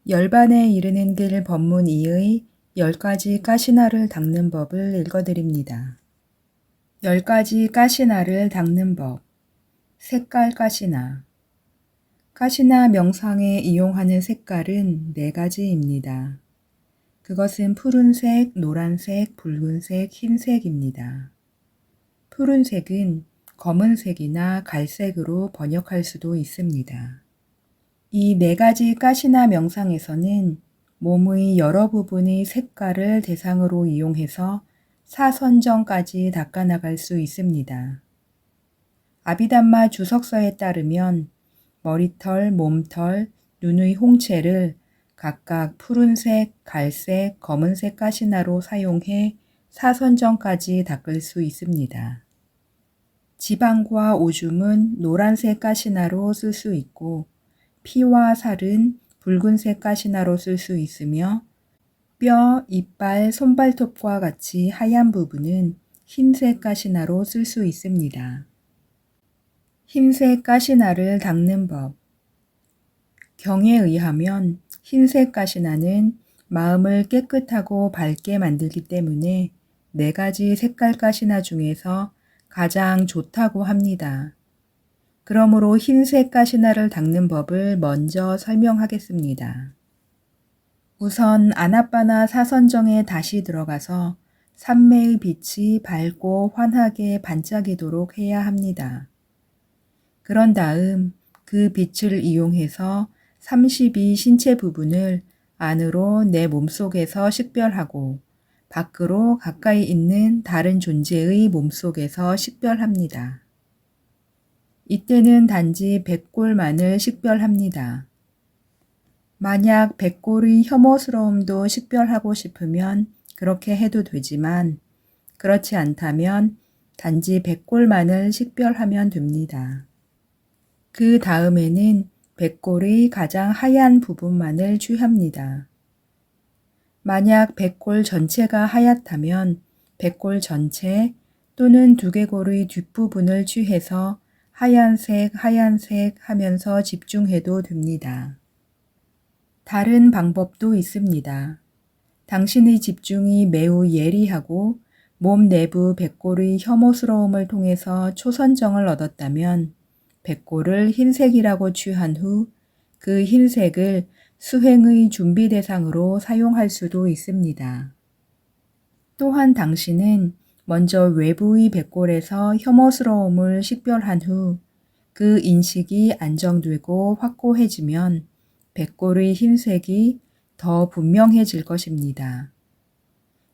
열반에 이르는 길 법문 2의 10가지 가시나를 닦는 법을 읽어드립니다. 10가지 가시나를 닦는 법. 색깔 가시나. 가시나 명상에 이용하는 색깔은 4가지입니다. 그것은 푸른색, 노란색, 붉은색, 흰색입니다. 푸른색은 검은색이나 갈색으로 번역할 수도 있습니다. 이 4가지 가시나 명상에서는 몸의 여러 부분의 색깔을 대상으로 이용해서 사선정까지 닦아나갈 수 있습니다. 아비담마 주석서에 따르면 머리털, 몸털, 눈의 홍채를 각각 푸른색, 갈색, 검은색 가시나로 사용해 사선정까지 닦을 수 있습니다. 지방과 오줌은 노란색 가시나로 쓸 수 있고 피와 살은 붉은색 가시나로 쓸 수 있으며 뼈, 이빨, 손발톱과 같이 하얀 부분은 흰색 가시나로 쓸 수 있습니다. 흰색 가시나를 닦는 법. 경에 의하면 흰색 가시나는 마음을 깨끗하고 밝게 만들기 때문에 4가지 색깔 가시나 중에서 가장 좋다고 합니다. 그러므로 흰색 가시나를 닦는 법을 먼저 설명하겠습니다. 우선 아나빠나 사선정에 다시 들어가서 삼매의 빛이 밝고 환하게 반짝이도록 해야 합니다. 그런 다음 그 빛을 이용해서 32 신체 부분을 안으로 내 몸속에서 식별하고 밖으로 가까이 있는 다른 존재의 몸속에서 식별합니다. 이때는 단지 백골만을 식별합니다. 만약 백골의 혐오스러움도 식별하고 싶으면 그렇게 해도 되지만 그렇지 않다면 단지 백골만을 식별하면 됩니다. 그 다음에는 백골의 가장 하얀 부분만을 취합니다. 만약 백골 전체가 하얗다면 백골 전체 또는 두개골의 뒷부분을 취해서 하얀색 하면서 집중해도 됩니다. 다른 방법도 있습니다. 당신의 집중이 매우 예리하고 몸 내부 백골의 혐오스러움을 통해서 초선정을 얻었다면 백골을 흰색이라고 취한 후 그 흰색을 수행의 준비 대상으로 사용할 수도 있습니다. 또한 당신은 먼저 외부의 백골에서 혐오스러움을 식별한 후 그 인식이 안정되고 확고해지면 백골의 흰색이 더 분명해질 것입니다.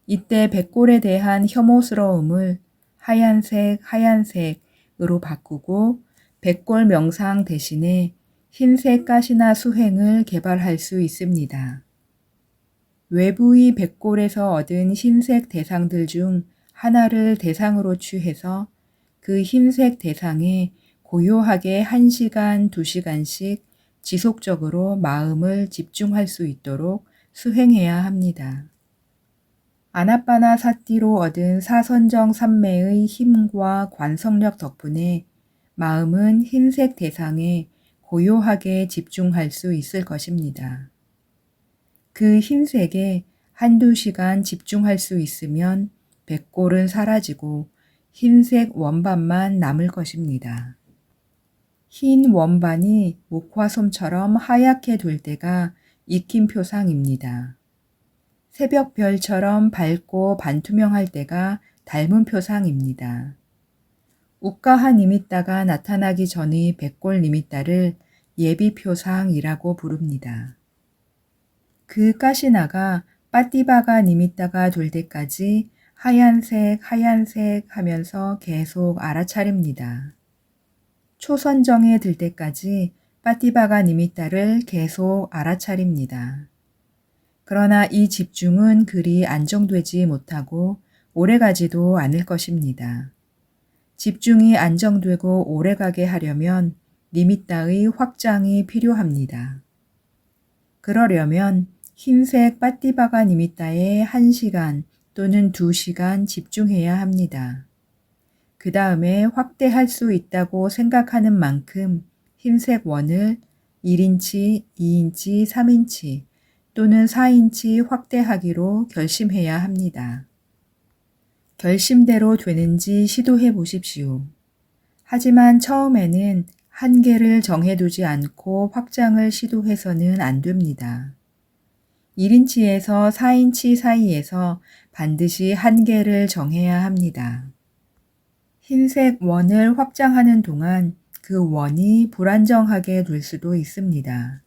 이때 백골에 대한 혐오스러움을 하얀색으로 바꾸고 백골 명상 대신에 흰색 가시나 수행을 개발할 수 있습니다. 외부의 백골에서 얻은 흰색 대상들 중 하나를 대상으로 취해서 그 흰색 대상에 고요하게 1시간, 2시간씩 지속적으로 마음을 집중할 수 있도록 수행해야 합니다. 아나빠나 사띠로 얻은 사선정 삼매의 힘과 관성력 덕분에 마음은 흰색 대상에 고요하게 집중할 수 있을 것입니다. 그 흰색에 1~2시간 집중할 수 있으면 백골은 사라지고 흰색 원반만 남을 것입니다. 흰 원반이 목화솜처럼 하얗게 될 때가 익힘표상입니다. 새벽별처럼 밝고 반투명할 때가 닮은표상입니다. 우까하 니미따가 나타나기 전의 백골 니미따를 예비표상이라고 부릅니다. 그 가시나가 빠띠바가 니미따가 될 때까지 하얀색 하면서 계속 알아차립니다. 초선정에 들 때까지 빠띠바가 니미따를 계속 알아차립니다. 그러나 이 집중은 그리 안정되지 못하고 오래가지도 않을 것입니다. 집중이 안정되고 오래가게 하려면 니미따의 확장이 필요합니다. 그러려면 흰색 빠띠바가 니미따에 1시간 또는 2시간 집중해야 합니다. 그 다음에 확대할 수 있다고 생각하는 만큼 흰색 원을 1인치, 2인치, 3인치 또는 4인치 확대하기로 결심해야 합니다. 결심대로 되는지 시도해 보십시오. 하지만 처음에는 한계를 정해두지 않고 확장을 시도해서는 안 됩니다. 1인치에서 4인치 사이에서 반드시 한계를 정해야 합니다. 흰색 원을 확장하는 동안 그 원이 불안정하게 될 수도 있습니다.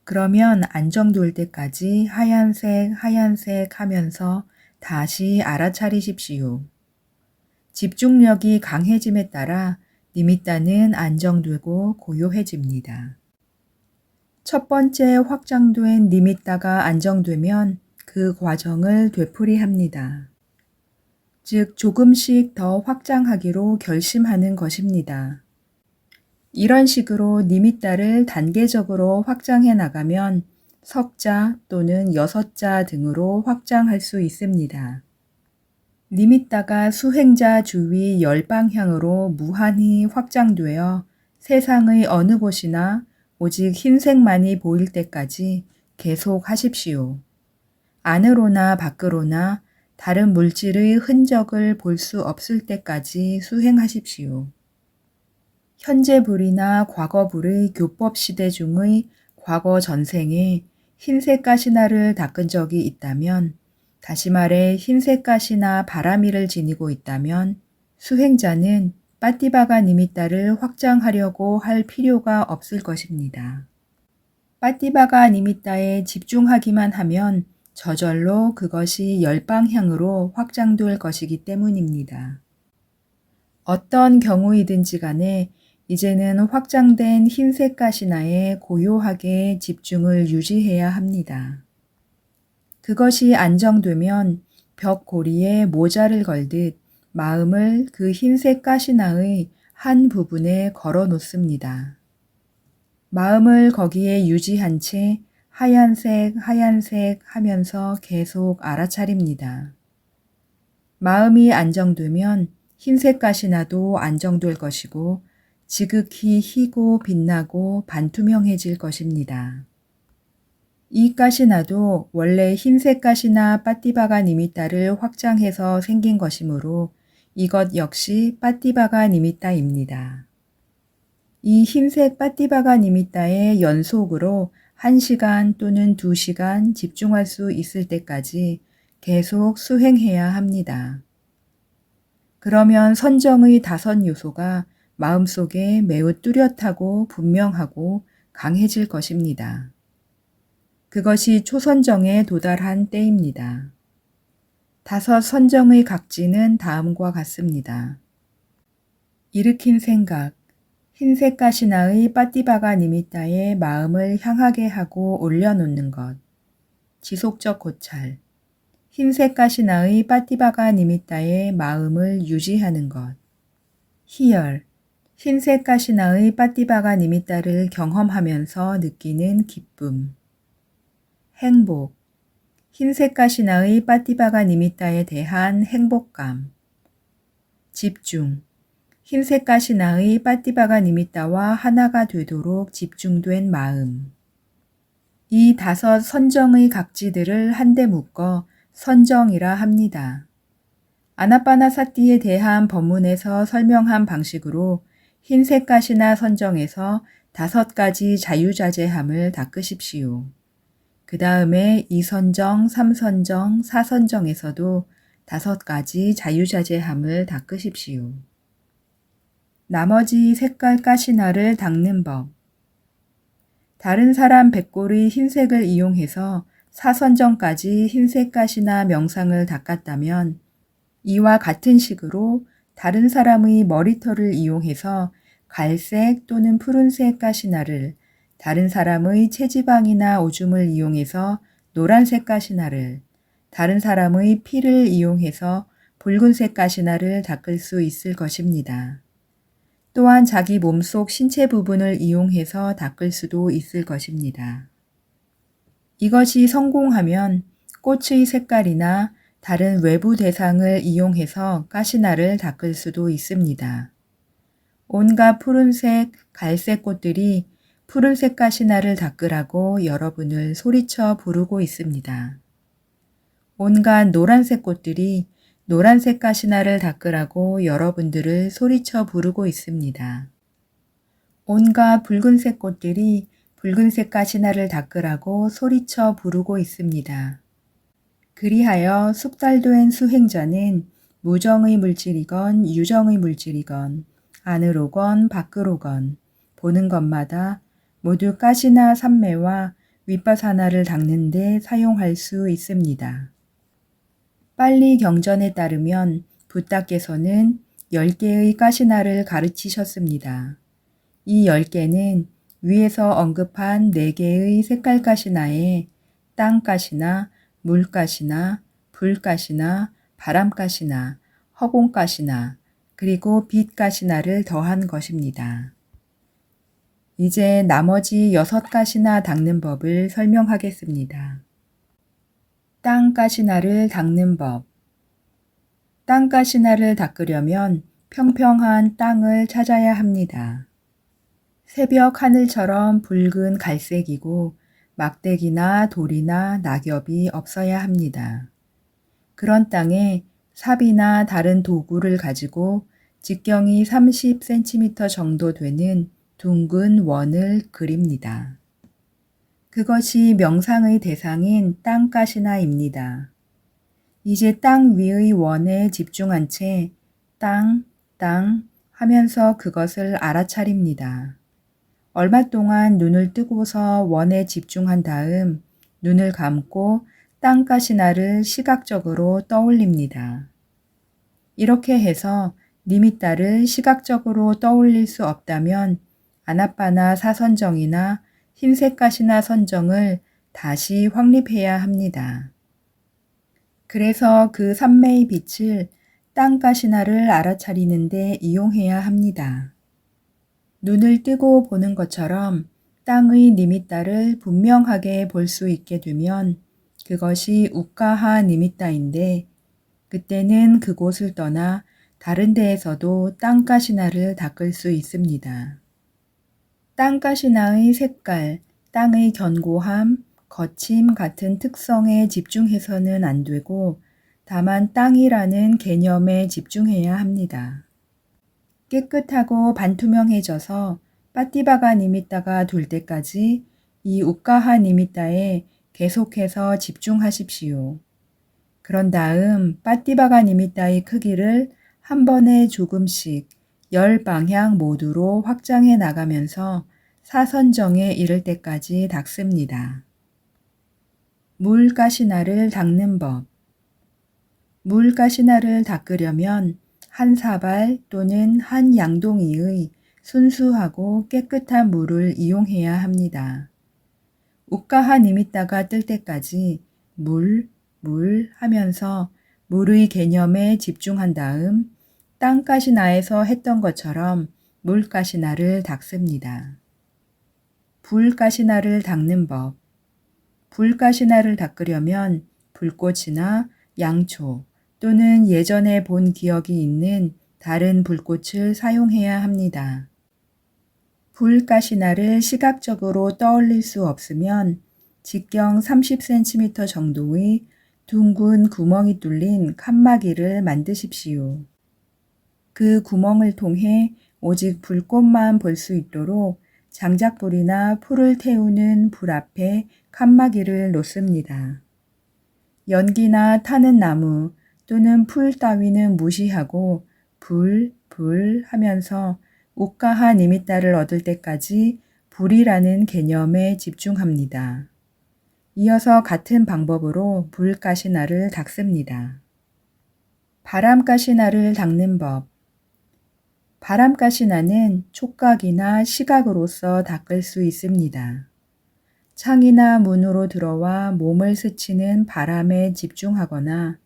그러면 안정될 때까지 하얀색 하면서 다시 알아차리십시오. 집중력이 강해짐에 따라 니미따는 안정되고 고요해집니다. 첫 번째 확장된 니미따가 안정되면 그 과정을 되풀이합니다. 즉 조금씩 더 확장하기로 결심하는 것입니다. 이런 식으로 니미따를 단계적으로 확장해 나가면 석자 또는 6자 등으로 확장할 수 있습니다. 니미따가 수행자 주위 10방향으로 무한히 확장되어 세상의 어느 곳이나 오직 흰색만이 보일 때까지 계속 하십시오. 안으로나 밖으로나 다른 물질의 흔적을 볼 수 없을 때까지 수행하십시오. 현재 불이나 과거 불의 교법 시대 중의 과거 전생에 흰색 가시나를 닦은 적이 있다면, 다시 말해 흰색 가시나 바라미를 지니고 있다면 수행자는 빠띠바가 니미따를 확장하려고 할 필요가 없을 것입니다. 빠띠바가 니미따에 집중하기만 하면 저절로 그것이 10방향으로 확장될 것이기 때문입니다. 어떤 경우이든지 간에 이제는 확장된 흰색 가시나에 고요하게 집중을 유지해야 합니다. 그것이 안정되면 벽 고리에 모자를 걸듯 마음을 그 흰색 가시나의 한 부분에 걸어 놓습니다. 마음을 거기에 유지한 채 하얀색 하면서 계속 알아차립니다. 마음이 안정되면 흰색 가시나도 안정될 것이고 지극히 희고 빛나고 반투명해질 것입니다. 이 가시나도 원래 흰색 가시나 빠띠바가 니미따를 확장해서 생긴 것이므로 이것 역시 빠띠바가 니미따입니다. 이 흰색 빠띠바가 니미따의 연속으로 1시간 또는 2시간 집중할 수 있을 때까지 계속 수행해야 합니다. 그러면 선정의 5 요소가 마음속에 매우 뚜렷하고 분명하고 강해질 것입니다. 그것이 초선정에 도달한 때입니다. 5 선정의 각지는 다음과 같습니다. 일으킨 생각, 흰색 가시나의 빠띠바가 니미따에 마음을 향하게 하고 올려놓는 것, 지속적 고찰, 흰색 가시나의 빠띠바가 니미따에 마음을 유지하는 것, 희열, 흰색 가시나의 빠띠바가 니미따를 경험하면서 느끼는 기쁨, 행복, 흰색 가시나의 빠띠바가 니미따에 대한 행복감, 집중, 흰색 가시나의 빠띠바가 니미따와 하나가 되도록 집중된 마음. 이 5 선정의 각지들을 한데 묶어 선정이라 합니다. 아나빠나사티에 대한 법문에서 설명한 방식으로 흰색 가시나 선정에서 5가지 자유자재함을 닦으십시오. 그 다음에 2선정, 3선정, 4선정에서도 5가지 자유자재함을 닦으십시오. 나머지 색깔 가시나를 닦는 법. 다른 사람 백골의 흰색을 이용해서 4선정까지 흰색 가시나 명상을 닦았다면 이와 같은 식으로 다른 사람의 머리털을 이용해서 갈색 또는 푸른색 가시나를, 다른 사람의 체지방이나 오줌을 이용해서 노란색 가시나를, 다른 사람의 피를 이용해서 붉은색 가시나를 닦을 수 있을 것입니다. 또한 자기 몸속 신체 부분을 이용해서 닦을 수도 있을 것입니다. 이것이 성공하면 꽃의 색깔이나 다른 외부 대상을 이용해서 가시나를 닦을 수도 있습니다. 온갖 푸른색, 갈색 꽃들이 푸른색 가시나를 닦으라고 여러분을 소리쳐 부르고 있습니다. 온갖 노란색 꽃들이 노란색 가시나를 닦으라고 여러분들을 소리쳐 부르고 있습니다. 온갖 붉은색 꽃들이 붉은색 가시나를 닦으라고 소리쳐 부르고 있습니다. 그리하여 숙달된 수행자는 무정의 물질이건 유정의 물질이건 안으로건 밖으로건 보는 것마다 모두 가시나 삼매와 윗바사나를 닦는 데 사용할 수 있습니다. 빨리 경전에 따르면 부따께서는 10개의 가시나를 가르치셨습니다. 이 10개는 위에서 언급한 4개의 색깔 가시나에 땅 가시나, 물 가시나, 불 가시나, 바람 가시나, 허공 가시나, 그리고 빛 가시나를 더한 것입니다. 이제 나머지 6가시나 닦는 법을 설명하겠습니다. 땅 가시나를 닦는 법. 땅 가시나를 닦으려면 평평한 땅을 찾아야 합니다. 새벽 하늘처럼 붉은 갈색이고 막대기나 돌이나 낙엽이 없어야 합니다. 그런 땅에 삽이나 다른 도구를 가지고 직경이 30cm 정도 되는 둥근 원을 그립니다. 그것이 명상의 대상인 땅가시나입니다. 이제 땅 위의 원에 집중한 채 땅, 땅 하면서 그것을 알아차립니다. 얼마 동안 눈을 뜨고서 원에 집중한 다음 눈을 감고 땅가시나를 시각적으로 떠올립니다. 이렇게 해서 니미따를 시각적으로 떠올릴 수 없다면 아나빠나 사선정이나 흰색 가시나 선정을 다시 확립해야 합니다. 그래서 그 삼매의 빛을 땅 가시나를 알아차리는데 이용해야 합니다. 눈을 뜨고 보는 것처럼 땅의 니미따를 분명하게 볼 수 있게 되면 그것이 우까하 니미따인데 그때는 그곳을 떠나 다른 데에서도 땅 가시나를 닦을 수 있습니다. 땅 가시나의 색깔, 땅의 견고함, 거침 같은 특성에 집중해서는 안 되고 다만 땅이라는 개념에 집중해야 합니다. 깨끗하고 반투명해져서 빠띠바가 니미따가 될 때까지 이 우까하 니미따에 계속해서 집중하십시오. 그런 다음 빠띠바가 니미따의 크기를 한 번에 조금씩 10방향 모두로 확장해 나가면서 사선정에 이를 때까지 닦습니다. 물 가시나를 닦는 법. 물 가시나를 닦으려면 한 사발 또는 한 양동이의 순수하고 깨끗한 물을 이용해야 합니다. 우까하 니미따가 뜰 때까지 물 하면서 물의 개념에 집중한 다음 땅 가시나에서 했던 것처럼 물 가시나를 닦습니다. 불 가시나를 닦는 법. 불 가시나를 닦으려면 불꽃이나 양초 또는 예전에 본 기억이 있는 다른 불꽃을 사용해야 합니다. 불 가시나를 시각적으로 떠올릴 수 없으면 직경 30cm 정도의 둥근 구멍이 뚫린 칸막이를 만드십시오. 그 구멍을 통해 오직 불꽃만 볼 수 있도록 장작불이나 풀을 태우는 불 앞에 칸막이를 놓습니다. 연기나 타는 나무 또는 풀 따위는 무시하고 불 하면서 우까하 니미따를 얻을 때까지 불이라는 개념에 집중합니다. 이어서 같은 방법으로 불 가시나를 닦습니다. 바람 가시나를 닦는 법. 바람 가시나는 촉각이나 시각으로서 닦을 수 있습니다. 창이나 문으로 들어와 몸을 스치는 바람에 집중하거나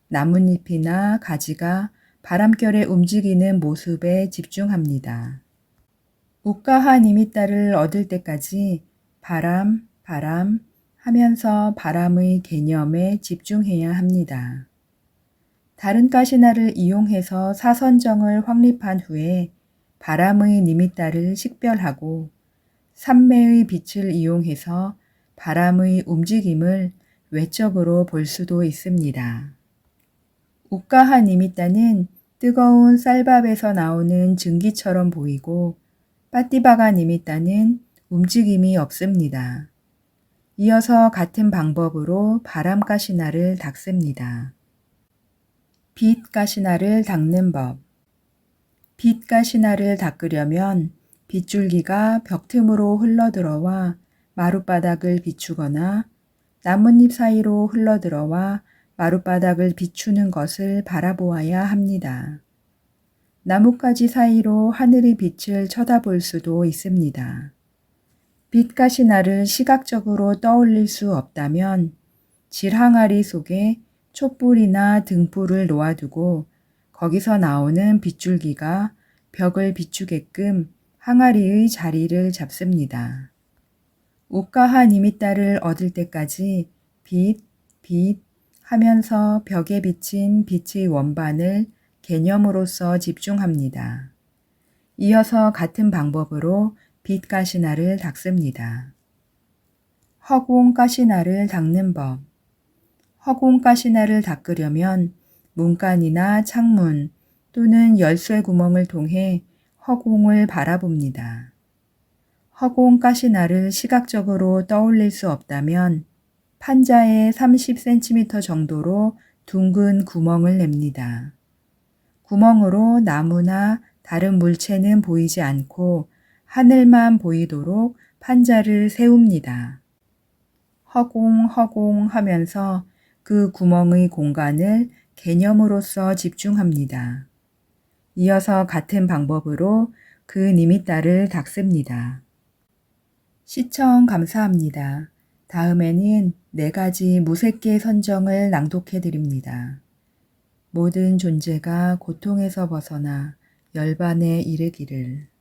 나뭇잎이나 가지가 바람결에 움직이는 모습에 집중합니다. 우까하 니미따를 얻을 때까지 바람 하면서 바람의 개념에 집중해야 합니다. 다른 가시나를 이용해서 사선정을 확립한 후에 바람의 니미따를 식별하고 삼매의 빛을 이용해서 바람의 움직임을 외적으로 볼 수도 있습니다. 우까하 니미따는 뜨거운 쌀밥에서 나오는 증기처럼 보이고 빠띠바가 니미따는 움직임이 없습니다. 이어서 같은 방법으로 바람가시나를 닦습니다. 빛가시나를 닦는 법. 빛가시나를 닦으려면 빗줄기가 벽 틈으로 흘러들어와 마룻바닥을 비추거나 나뭇잎 사이로 흘러들어와 마룻바닥을 비추는 것을 바라보아야 합니다. 나뭇가지 사이로 하늘의 빛을 쳐다볼 수도 있습니다. 빛가시나를 시각적으로 떠올릴 수 없다면 질항아리 속에 촛불이나 등불을 놓아두고 거기서 나오는 빗줄기가 벽을 비추게끔 항아리의 자리를 잡습니다. 우까하 니미따를 얻을 때까지 빛 하면서 벽에 비친 빛의 원반을 개념으로서 집중합니다. 이어서 같은 방법으로 빛가시나를 닦습니다. 허공가시나를 닦는 법. 허공가시나를 닦으려면 문간이나 창문 또는 열쇠 구멍을 통해 허공을 바라봅니다. 허공가시나를 시각적으로 떠올릴 수 없다면 판자에 30cm 정도로 둥근 구멍을 냅니다. 구멍으로 나무나 다른 물체는 보이지 않고 하늘만 보이도록 판자를 세웁니다. 허공 하면서 그 구멍의 공간을 개념으로서 집중합니다. 이어서 같은 방법으로 그 니미따를 닦습니다. 시청 감사합니다. 다음에는 4가지 무색계 선정을 낭독해 드립니다. 모든 존재가 고통에서 벗어나 열반에 이르기를.